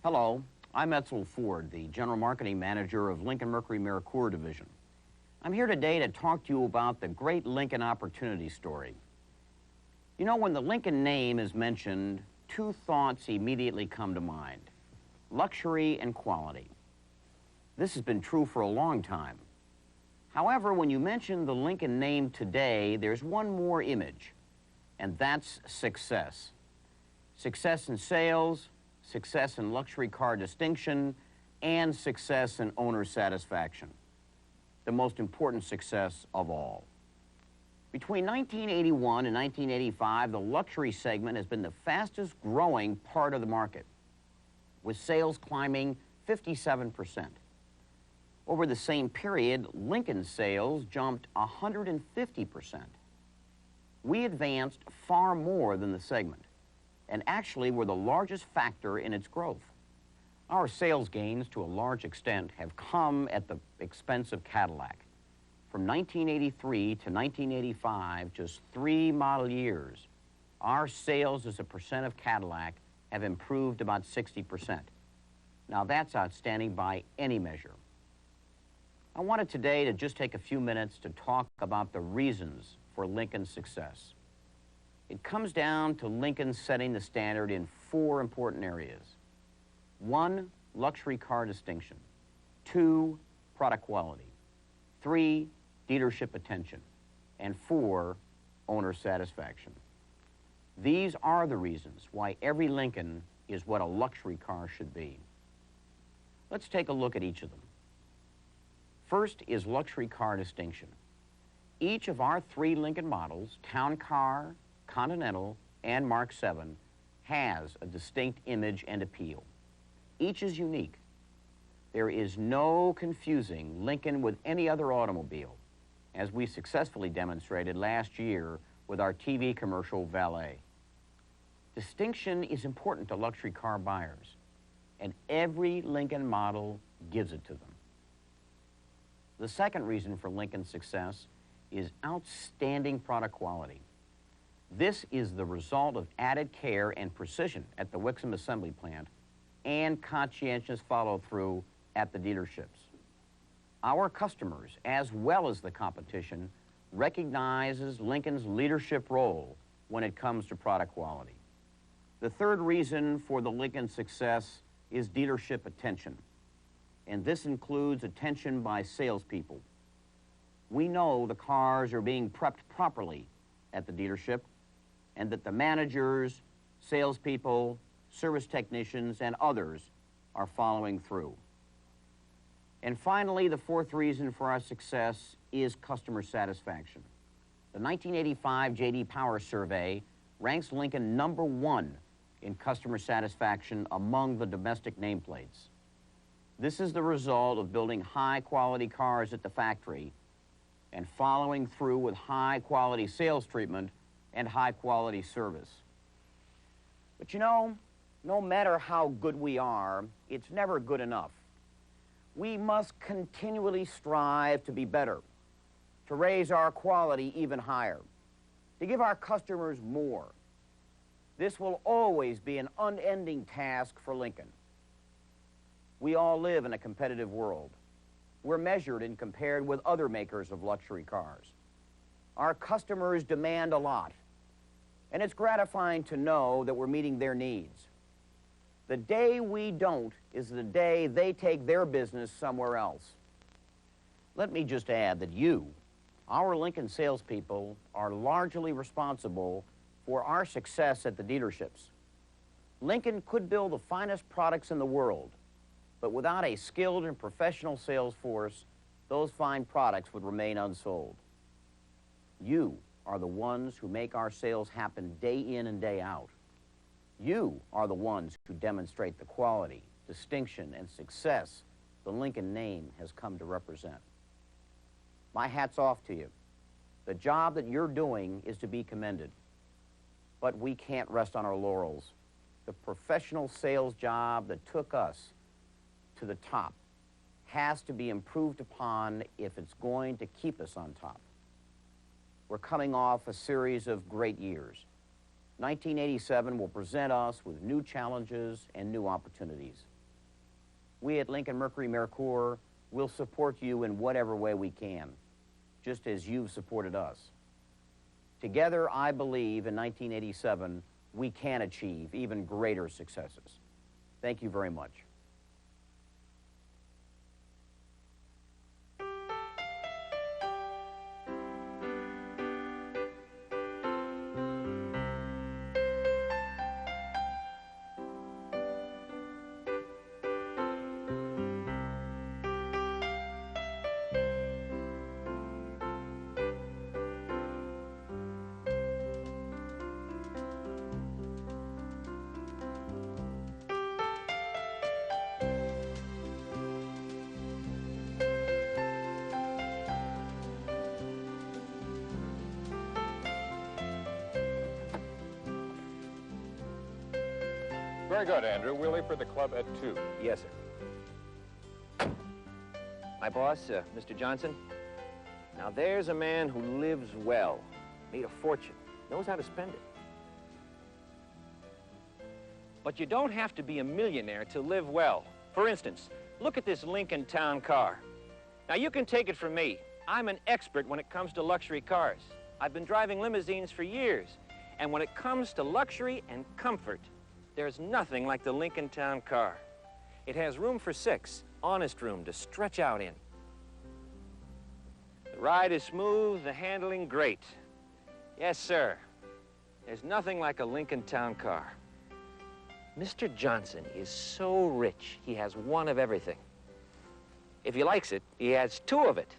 Hello, I'm Edsel Ford, the General Marketing Manager of Lincoln Mercury Mercure Division. I'm here today to talk to you about the great Lincoln opportunity story. You know, when the Lincoln name is mentioned, two thoughts immediately come to mind: luxury and quality. This has been true for a long time. However, when you mention the Lincoln name today, there's one more image, and that's success. Success in sales, success in luxury car distinction, and success in owner satisfaction. The most important success of all. Between 1981 and 1985, the luxury segment has been the fastest growing part of the market, with sales climbing 57%. Over the same period, Lincoln sales jumped 150%. We advanced far more than the segment, and actually were the largest factor in its growth. Our sales gains, to a large extent, have come at the expense of Cadillac. From 1983 to 1985, just 3 model years, our sales as a percent of Cadillac have improved about 60%. Now that's outstanding by any measure. I wanted today to just take a few minutes to talk about the reasons for Lincoln's success. It comes down to Lincoln setting the standard in 4 important areas. 1, luxury car distinction. 2, product quality. 3, dealership attention. And 4, owner satisfaction. These are the reasons why every Lincoln is what a luxury car should be. Let's take a look at each of them. First is luxury car distinction. Each of our 3 Lincoln models, Town Car, Continental, and Mark 7, has a distinct image and appeal. Each is unique. There is no confusing Lincoln with any other automobile, as we successfully demonstrated last year with our TV commercial, Valet. Distinction is important to luxury car buyers, and every Lincoln model gives it to them. The second reason for Lincoln's success is outstanding product quality. This is the result of added care and precision at the Wixom assembly plant and conscientious follow-through at the dealerships. Our customers, as well as the competition, recognizes Lincoln's leadership role when it comes to product quality. The third reason for the Lincoln success is dealership attention, and this includes attention by salespeople. We know the cars are being prepped properly at the dealership, and that the managers, salespeople, service technicians, and others are following through. And finally, the fourth reason for our success is customer satisfaction. The 1985 J.D. Power Survey ranks Lincoln #1 in customer satisfaction among the domestic nameplates. This is the result of building high-quality cars at the factory and following through with high-quality sales treatment and high-quality service. But you know, no matter how good we are, it's never good enough. We must continually strive to be better, to raise our quality even higher, to give our customers more. This will always be an unending task for Lincoln. We all live in a competitive world. We're measured and compared with other makers of luxury cars. Our customers demand a lot, and it's gratifying to know that we're meeting their needs. The day we don't is the day they take their business somewhere else. Let me just add that you, our Lincoln salespeople, are largely responsible for our success at the dealerships. Lincoln could build the finest products in the world, but without a skilled and professional sales force, those fine products would remain unsold. You are the ones who make our sales happen day in and day out. You are the ones who demonstrate the quality, distinction, and success the Lincoln name has come to represent. My hat's off to you. The job that you're doing is to be commended. But we can't rest on our laurels. The professional sales job that took us to the top has to be improved upon if it's going to keep us on top. We're coming off a series of great years. 1987 will present us with new challenges and new opportunities. We at Lincoln Mercury Mercours will support you in whatever way we can, just as you've supported us. Together, I believe in 1987, we can achieve even greater successes. Thank you very much. Very good, Andrew. We'll leave for the club at 2. Yes, sir. My boss, Mr. Johnson. Now, there's a man who lives well, made a fortune, knows how to spend it. But you don't have to be a millionaire to live well. For instance, look at this Lincoln Town Car. Now, you can take it from me. I'm an expert when it comes to luxury cars. I've been driving limousines for years. And when it comes to luxury and comfort, there's nothing like the Lincoln Town Car. It has room for 6, honest room to stretch out in. The ride is smooth, the handling great. Yes, sir. There's nothing like a Lincoln Town Car. Mr. Johnson is so rich, he has one of everything. If he likes it, he has 2 of it.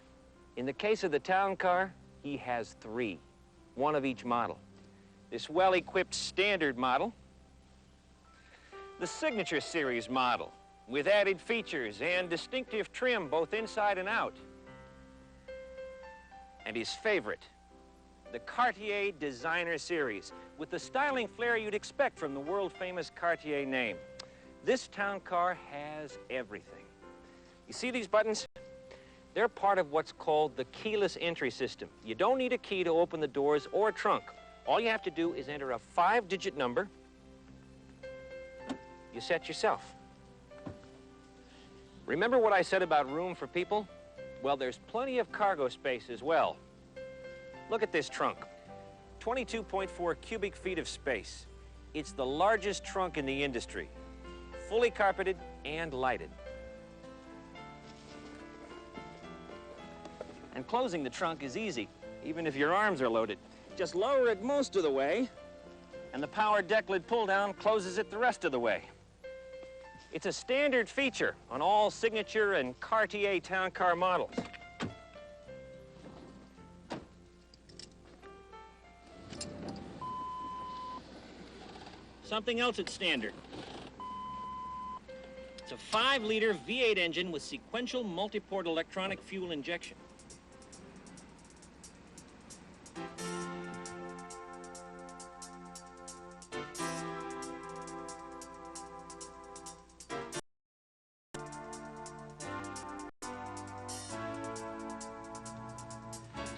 In the case of the Town Car, he has 3, one of each model. This well-equipped standard model, the Signature Series model, with added features and distinctive trim both inside and out. And his favorite, the Cartier Designer Series, with the styling flair you'd expect from the world-famous Cartier name. This Town Car has everything. You see these buttons? They're part of what's called the keyless entry system. You don't need a key to open the doors or trunk. All you have to do is enter a 5-digit number. You set yourself. Remember what I said about room for people? Well, there's plenty of cargo space as well. Look at this trunk. 22.4 cubic feet of space. It's the largest trunk in the industry. Fully carpeted and lighted. And closing the trunk is easy, even if your arms are loaded. Just lower it most of the way, and the power deck lid pull-down closes it the rest of the way. It's a standard feature on all Signature and Cartier Town Car models. Something else that's standard. It's a 5-liter V8 engine with sequential multi-port electronic fuel injection.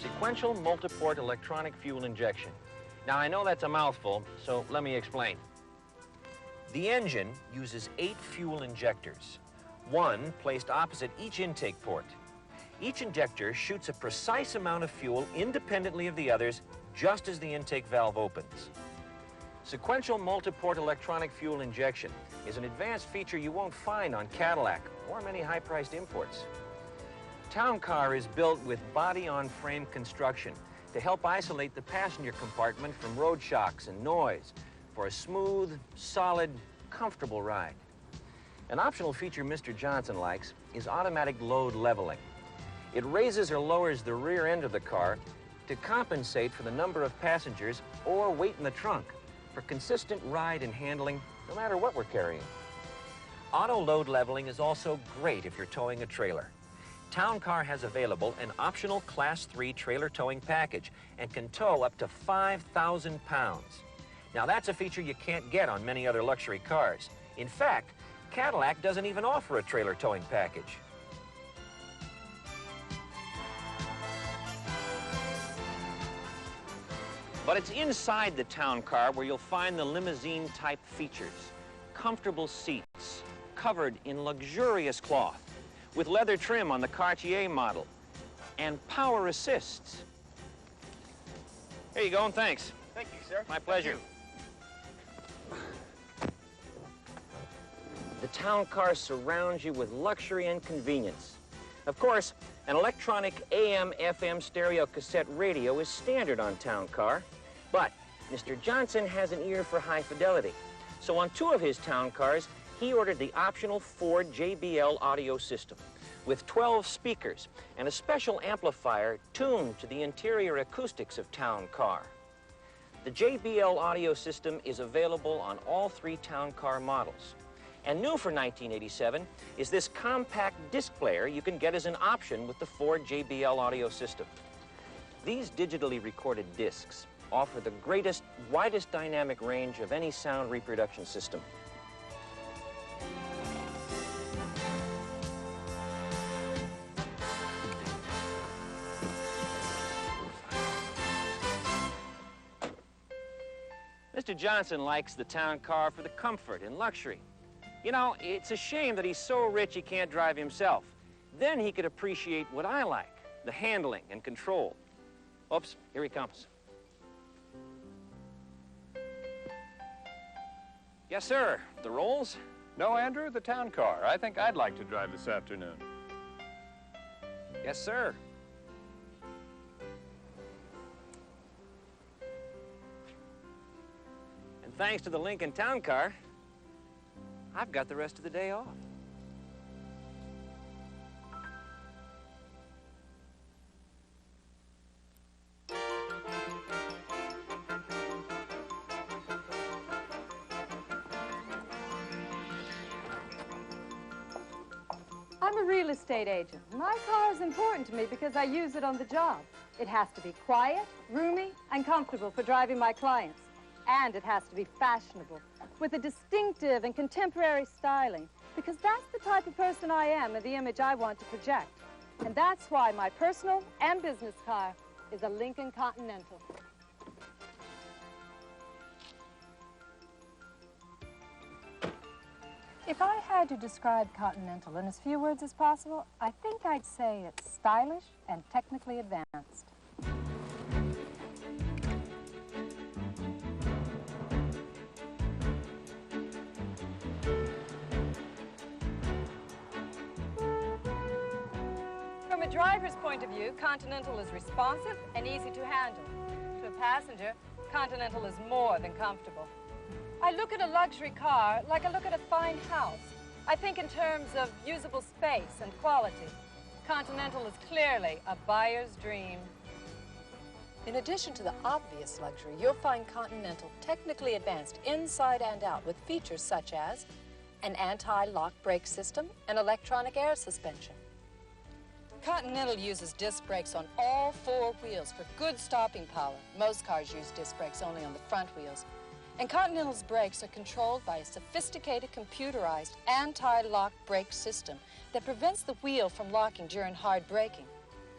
Sequential multi-port electronic fuel injection. Now, I know that's a mouthful, so let me explain. The engine uses 8 fuel injectors, 1 placed opposite each intake port. Each injector shoots a precise amount of fuel independently of the others, just as the intake valve opens. Sequential multi-port electronic fuel injection is an advanced feature you won't find on Cadillac or many high-priced imports. Town Car is built with body-on-frame construction to help isolate the passenger compartment from road shocks and noise for a smooth, solid, comfortable ride. An optional feature Mr. Johnson likes is automatic load leveling. It raises or lowers the rear end of the car to compensate for the number of passengers or weight in the trunk for consistent ride and handling no matter what we're carrying. Auto load leveling is also great if you're towing a trailer. Town Car has available an optional Class 3 trailer towing package and can tow up to 5,000 pounds. Now, that's a feature you can't get on many other luxury cars. In fact, Cadillac doesn't even offer a trailer towing package. But it's inside the town car where you'll find the limousine-type features. Comfortable seats, covered in luxurious cloth, with leather trim on the Cartier model, and power assists. Here you go, and thanks. Thank you, sir. My pleasure. The town car surrounds you with luxury and convenience. Of course, an electronic AM/FM stereo cassette radio is standard on town car, but Mr. Johnson has an ear for high fidelity. So on 2 of his town cars, he ordered the optional Ford JBL audio system with 12 speakers and a special amplifier tuned to the interior acoustics of town car. The JBL audio system is available on all 3 town car models. And new for 1987 is this compact disc player you can get as an option with the Ford JBL audio system. These digitally recorded discs offer the greatest, widest dynamic range of any sound reproduction system. Mr. Johnson likes the town car for the comfort and luxury. You know, it's a shame that he's so rich he can't drive himself. Then he could appreciate what I like, the handling and control. Oops, here he comes. Yes, sir. The rolls? No, Andrew, the town car. I think I'd like to drive this afternoon. Yes, sir. And thanks to the Lincoln town car, I've got the rest of the day off. I'm a real estate agent. My car is important to me because I use it on the job. It has to be quiet, roomy, and comfortable for driving my clients. And it has to be fashionable, with a distinctive and contemporary styling, because that's the type of person I am and the image I want to project. And that's why my personal and business car is a Lincoln Continental. If I had to describe Continental in as few words as possible, I think I'd say it's stylish and technically advanced. From a driver's point of view, Continental is responsive and easy to handle. To a passenger, Continental is more than comfortable. I look at a luxury car like I look at a fine house. I think in terms of usable space and quality. Continental is clearly a buyer's dream. In addition to the obvious luxury, you'll find Continental technically advanced inside and out with features such as an anti-lock brake system and electronic air suspension. Continental uses disc brakes on all 4 wheels for good stopping power. Most cars use disc brakes only on the front wheels. And Continental's brakes are controlled by a sophisticated computerized anti-lock brake system that prevents the wheel from locking during hard braking.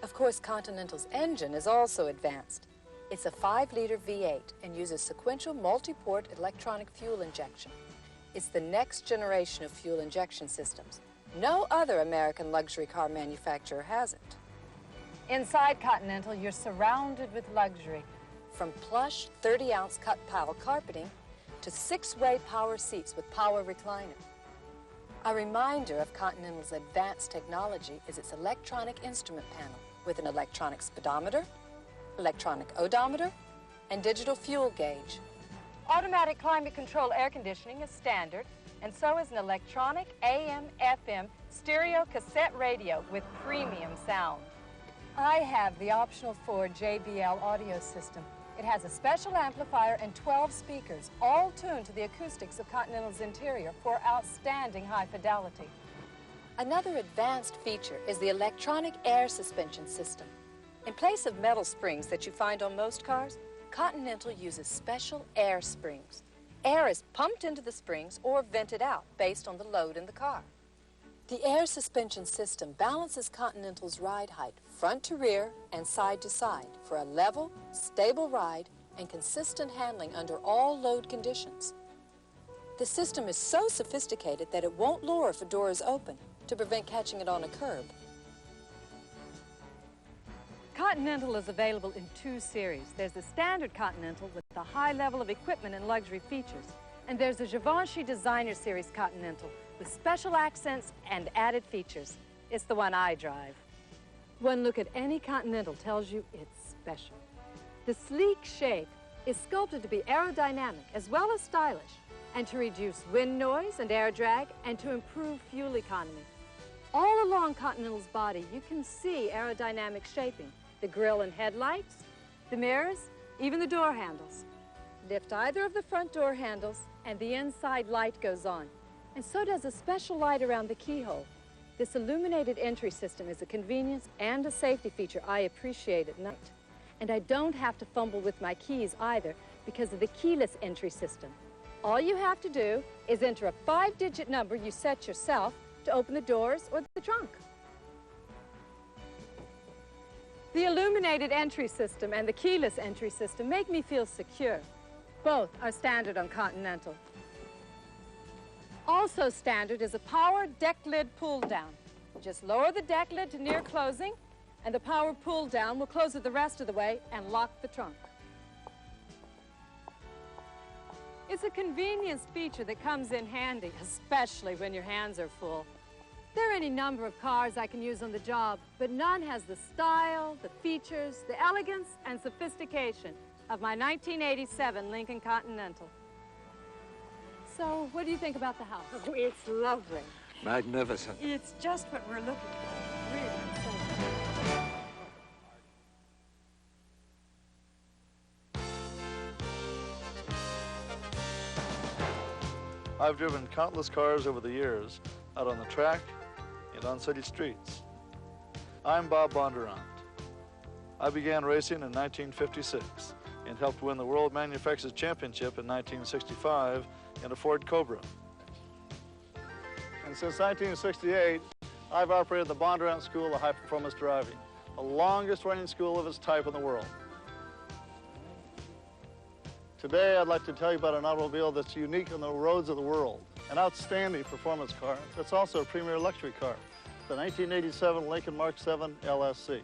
Of course, Continental's engine is also advanced. It's a 5-liter V8 and uses sequential multi-port electronic fuel injection. It's the next generation of fuel injection systems. No other American luxury car manufacturer has it. Inside Continental, you're surrounded with luxury. From plush 30-ounce cut pile carpeting to 6-way power seats with power recliner. A reminder of Continental's advanced technology is its electronic instrument panel with an electronic speedometer, electronic odometer, and digital fuel gauge. Automatic climate control air conditioning is standard, and so is an electronic AM/FM stereo cassette radio with premium sound. I have the optional Ford JBL audio system. It has a special amplifier and 12 speakers, all tuned to the acoustics of Continental's interior for outstanding high fidelity. Another advanced feature is the electronic air suspension system. In place of metal springs that you find on most cars, Continental uses special air springs. Air is pumped into the springs or vented out based on the load in the car. The air suspension system balances Continental's ride height front to rear and side to side for a level, stable ride and consistent handling under all load conditions. The system is so sophisticated that it won't lower if a door is open to prevent catching it on a curb. Continental is available in 2 series. There's the standard Continental with a high level of equipment and luxury features. And there's the Givenchy Designer Series Continental with special accents and added features. It's the one I drive. One look at any Continental tells you it's special. The sleek shape is sculpted to be aerodynamic as well as stylish, and to reduce wind noise and air drag, and to improve fuel economy. All along Continental's body, you can see aerodynamic shaping. The grille and headlights, the mirrors, even the door handles. Lift either of the front door handles, and the inside light goes on. And so does a special light around the keyhole. This illuminated entry system is a convenience and a safety feature I appreciate at night. And I don't have to fumble with my keys either because of the keyless entry system. All you have to do is enter a 5-digit number you set yourself to open the doors or the trunk. The illuminated entry system and the keyless entry system make me feel secure. Both are standard on Continental. Also standard is a power deck lid pull down. Just lower the deck lid to near closing, and the power pull down will close it the rest of the way and lock the trunk. It's a convenience feature that comes in handy, especially when your hands are full. There are any number of cars I can use on the job, but none has the style, the features, the elegance, and sophistication of my 1987 Lincoln Continental. So, what do you think about the house? Oh, it's lovely. Magnificent. It's just what we're looking for. Really. I've driven countless cars over the years, out on the track and on city streets. I'm Bob Bondurant. I began racing in 1956 and helped win the World Manufacturers Championship in 1965 in a Ford Cobra. And since 1968, I've operated the Bondurant School of High Performance Driving, the longest running school of its type in the world. Today, I'd like to tell you about an automobile that's unique on the roads of the world, an outstanding performance car that's also a premier luxury car, the 1987 Lincoln Mark 7 LSC.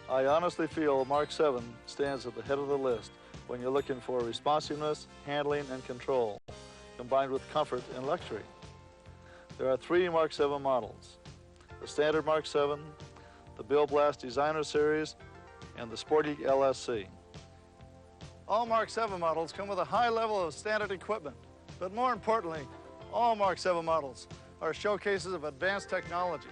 I honestly feel Mark 7 stands at the head of the list when you're looking for responsiveness, handling, and control, combined with comfort and luxury. There are 3 Mark 7 models: the standard Mark 7, the Bill Blast Designer Series, and the Sporty LSC. All Mark 7 models come with a high level of standard equipment, but more importantly, all Mark 7 models are showcases of advanced technology.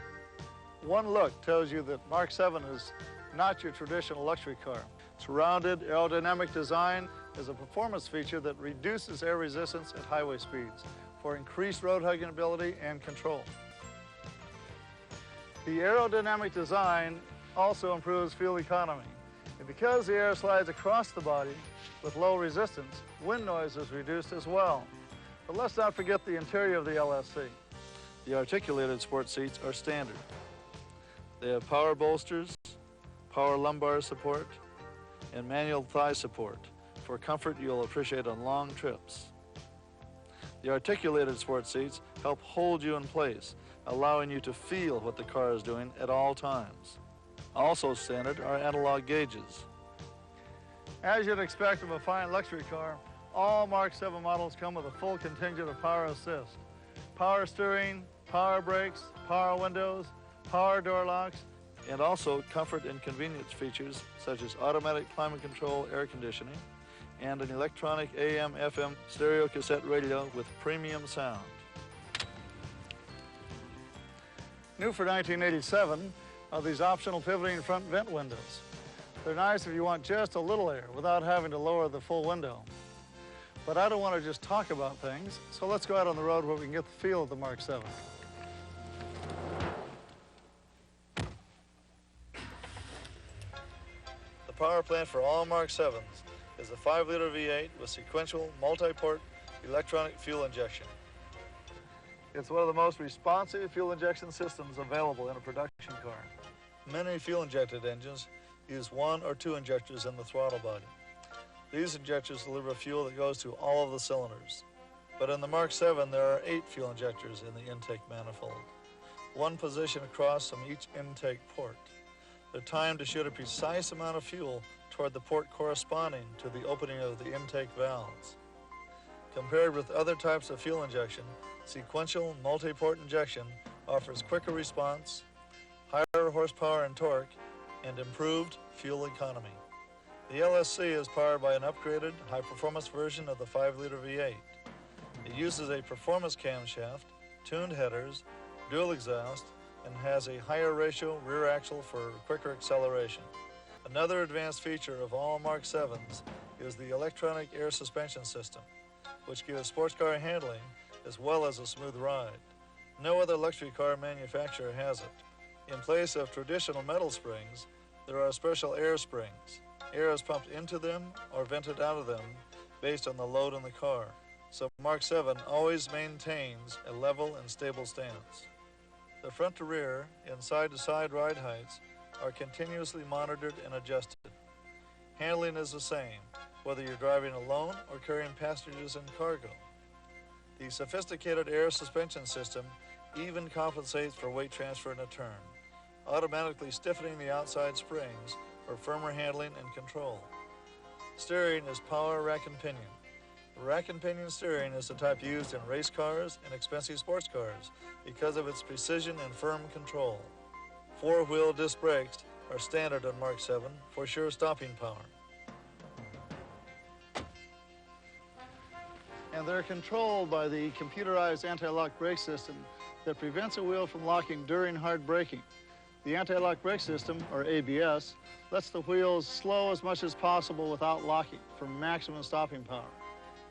One look tells you that Mark 7 is not your traditional luxury car. Its rounded aerodynamic design is a performance feature that reduces air resistance at highway speeds for increased road hugging ability and control. The aerodynamic design also improves fuel economy. And because the air slides across the body with low resistance, wind noise is reduced as well. But let's not forget the interior of the LSC. The articulated sports seats are standard. They have power bolsters, power lumbar support, and manual thigh support for comfort you'll appreciate on long trips. The articulated sports seats help hold you in place, allowing you to feel what the car is doing at all times. Also standard are analog gauges. As you'd expect of a fine luxury car, all Mark 7 models come with a full contingent of power assist. Power steering, power brakes, power windows, power door locks, and also comfort and convenience features such as automatic climate control air conditioning and an electronic AM/FM stereo cassette radio with premium sound. New for 1987 are these optional pivoting front vent windows. They're nice if you want just a little air without having to lower the full window. But I don't want to just talk about things, so let's go out on the road where we can get the feel of the Mark 7. The power plant for all Mark 7s is the 5-liter V8 with sequential multi-port electronic fuel injection. It's one of the most responsive fuel injection systems available in a production car. Many fuel-injected engines use 1 or 2 injectors in the throttle body. These injectors deliver fuel that goes to all of the cylinders. But in the Mark 7, there are 8 fuel injectors in the intake manifold, 1 position across from each intake port. They're timed to shoot a precise amount of fuel toward the port corresponding to the opening of the intake valves. Compared with other types of fuel injection, sequential multi-port injection offers quicker response, higher horsepower and torque, and improved fuel economy. The LSC is powered by an upgraded, high-performance version of the 5-liter V8. It uses a performance camshaft, tuned headers, dual exhaust, and has a higher ratio rear axle for quicker acceleration. Another advanced feature of all Mark 7s is the electronic air suspension system, which gives sports car handling as well as a smooth ride. No other luxury car manufacturer has it. In place of traditional metal springs, there are special air springs. Air is pumped into them or vented out of them based on the load in the car. So Mark 7 always maintains a level and stable stance. The front to rear and side to side ride heights are continuously monitored and adjusted. Handling is the same, whether you're driving alone or carrying passengers and cargo. The sophisticated air suspension system even compensates for weight transfer in a turn, automatically stiffening the outside springs for firmer handling and control. Steering is power rack and pinion. Rack and pinion steering is the type used in race cars and expensive sports cars because of its precision and firm control. 4-wheel disc brakes are standard on Mark 7 for sure stopping power. And they're controlled by the computerized anti-lock brake system that prevents a wheel from locking during hard braking. The anti-lock brake system, or ABS, lets the wheels slow as much as possible without locking for maximum stopping power.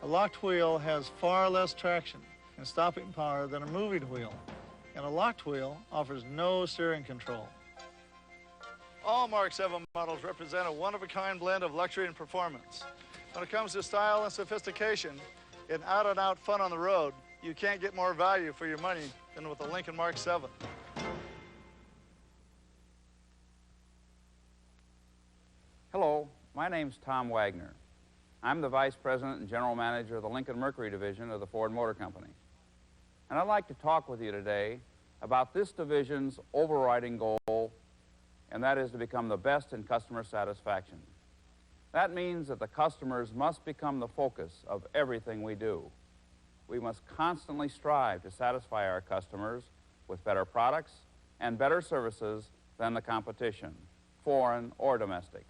A locked wheel has far less traction and stopping power than a moving wheel, and a locked wheel offers no steering control. All Mark 7 models represent a one-of-a-kind blend of luxury and performance. When it comes to style and sophistication, and out-and-out fun on the road, you can't get more value for your money than with the Lincoln Mark 7. Hello, my name's Tom Wagner. I'm the Vice President and General Manager of the Lincoln Mercury Division of the Ford Motor Company. And I'd like to talk with you today about this division's overriding goal, and that is to become the best in customer satisfaction. That means that the customers must become the focus of everything we do. We must constantly strive to satisfy our customers with better products and better services than the competition, foreign or domestic.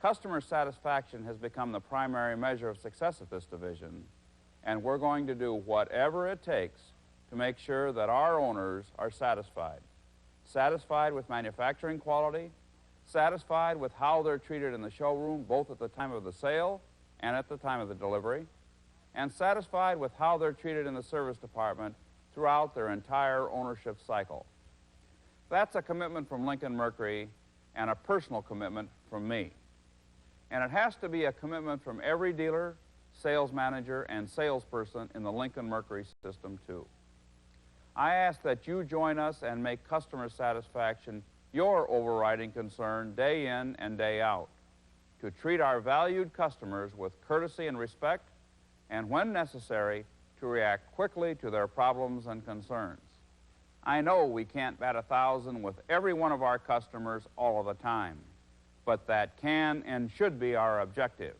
Customer satisfaction has become the primary measure of success at this division, and we're going to do whatever it takes to make sure that our owners are satisfied. Satisfied with manufacturing quality, satisfied with how they're treated in the showroom, both at the time of the sale and at the time of the delivery, and satisfied with how they're treated in the service department throughout their entire ownership cycle. That's a commitment from Lincoln Mercury and a personal commitment from me. And it has to be a commitment from every dealer, sales manager, and salesperson in the Lincoln Mercury system, too. I ask that you join us and make customer satisfaction your overriding concern day in and day out, to treat our valued customers with courtesy and respect, and when necessary, to react quickly to their problems and concerns. I know we can't bat 1,000 with every one of our customers all of the time, but that can and should be our objective.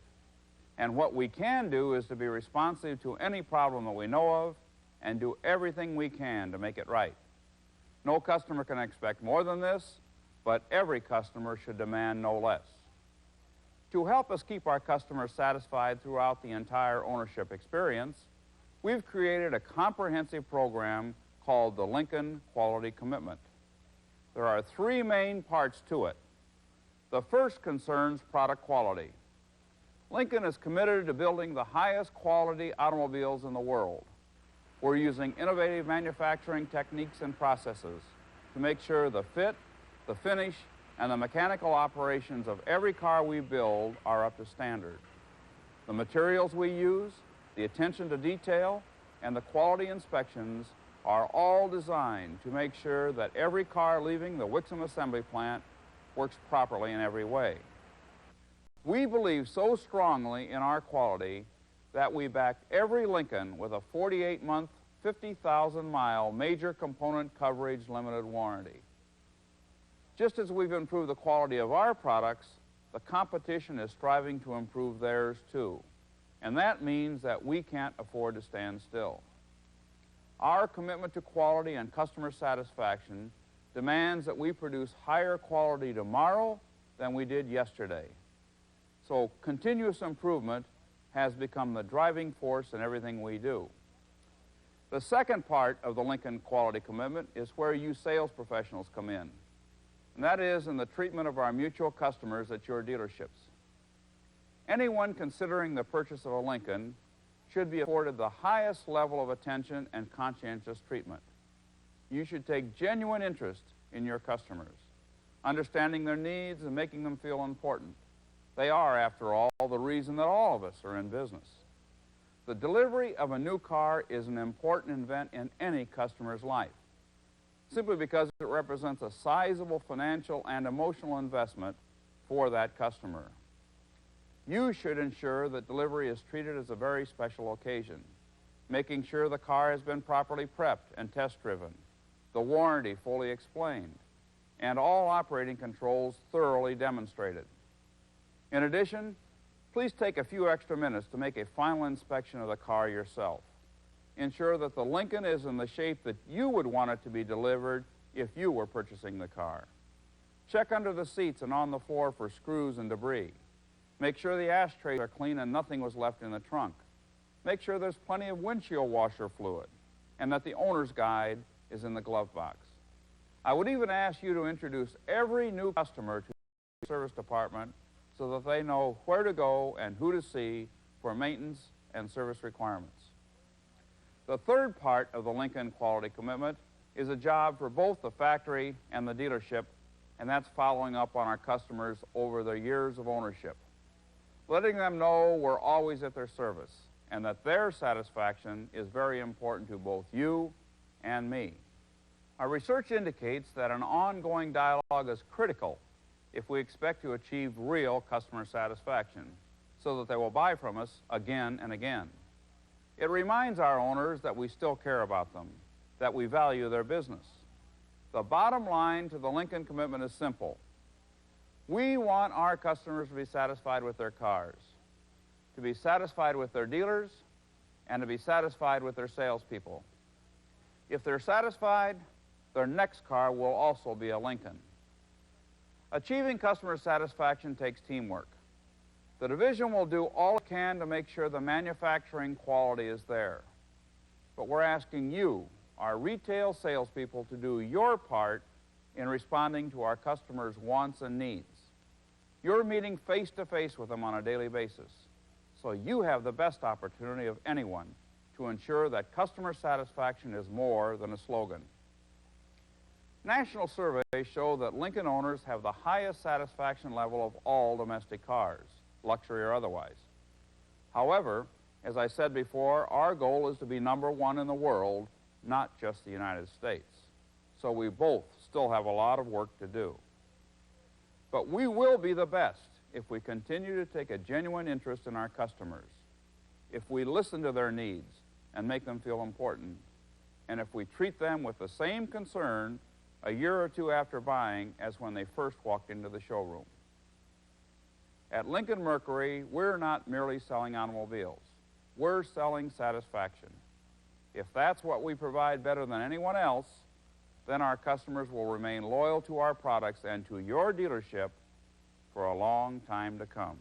And what we can do is to be responsive to any problem that we know of and do everything we can to make it right. No customer can expect more than this, but every customer should demand no less. To help us keep our customers satisfied throughout the entire ownership experience, we've created a comprehensive program called the Lincoln Quality Commitment. There are 3 main parts to it. The first concerns product quality. Lincoln is committed to building the highest quality automobiles in the world. We're using innovative manufacturing techniques and processes to make sure the fit, the finish, and the mechanical operations of every car we build are up to standard. The materials we use, the attention to detail, and the quality inspections are all designed to make sure that every car leaving the Wixom assembly plant works properly in every way. We believe so strongly in our quality that we backed every Lincoln with a 48-month, 50,000-mile major component coverage limited warranty. Just as we've improved the quality of our products, the competition is striving to improve theirs too. And that means that we can't afford to stand still. Our commitment to quality and customer satisfaction demands that we produce higher quality tomorrow than we did yesterday. So continuous improvement has become the driving force in everything we do. The second part of the Lincoln quality commitment is where you sales professionals come in, and that is in the treatment of our mutual customers at your dealerships. Anyone considering the purchase of a Lincoln should be afforded the highest level of attention and conscientious treatment. You should take genuine interest in your customers, understanding their needs and making them feel important. They are, after all, the reason that all of us are in business. The delivery of a new car is an important event in any customer's life, simply because it represents a sizable financial and emotional investment for that customer. You should ensure that delivery is treated as a very special occasion, making sure the car has been properly prepped and test-driven, the warranty fully explained, and all operating controls thoroughly demonstrated. In addition, please take a few extra minutes to make a final inspection of the car yourself. Ensure that the Lincoln is in the shape that you would want it to be delivered if you were purchasing the car. Check under the seats and on the floor for screws and debris. Make sure the ashtrays are clean and nothing was left in the trunk. Make sure there's plenty of windshield washer fluid and that the owner's guide is in the glove box. I would even ask you to introduce every new customer to the service department so that they know where to go and who to see for maintenance and service requirements. The third part of the Lincoln quality commitment is a job for both the factory and the dealership, and that's following up on our customers over their years of ownership. Letting them know we're always at their service and that their satisfaction is very important to both you and me. Our research indicates that an ongoing dialogue is critical if we expect to achieve real customer satisfaction so that they will buy from us again and again. It reminds our owners that we still care about them, that we value their business. The bottom line to the Lincoln commitment is simple. We want our customers to be satisfied with their cars, to be satisfied with their dealers, and to be satisfied with their salespeople. If they're satisfied, their next car will also be a Lincoln. Achieving customer satisfaction takes teamwork. The division will do all it can to make sure the manufacturing quality is there. But we're asking you, our retail salespeople, to do your part in responding to our customers' wants and needs. You're meeting face-to-face with them on a daily basis, so you have the best opportunity of anyone to ensure that customer satisfaction is more than a slogan. National surveys show that Lincoln owners have the highest satisfaction level of all domestic cars, luxury or otherwise. However, as I said before, our goal is to be #1 in the world, not just the United States. So we both still have a lot of work to do. But we will be the best if we continue to take a genuine interest in our customers, if we listen to their needs and make them feel important, and if we treat them with the same concern a year or two after buying as when they first walked into the showroom. At Lincoln Mercury, we're not merely selling automobiles. We're selling satisfaction. If that's what we provide better than anyone else, then our customers will remain loyal to our products and to your dealership for a long time to come.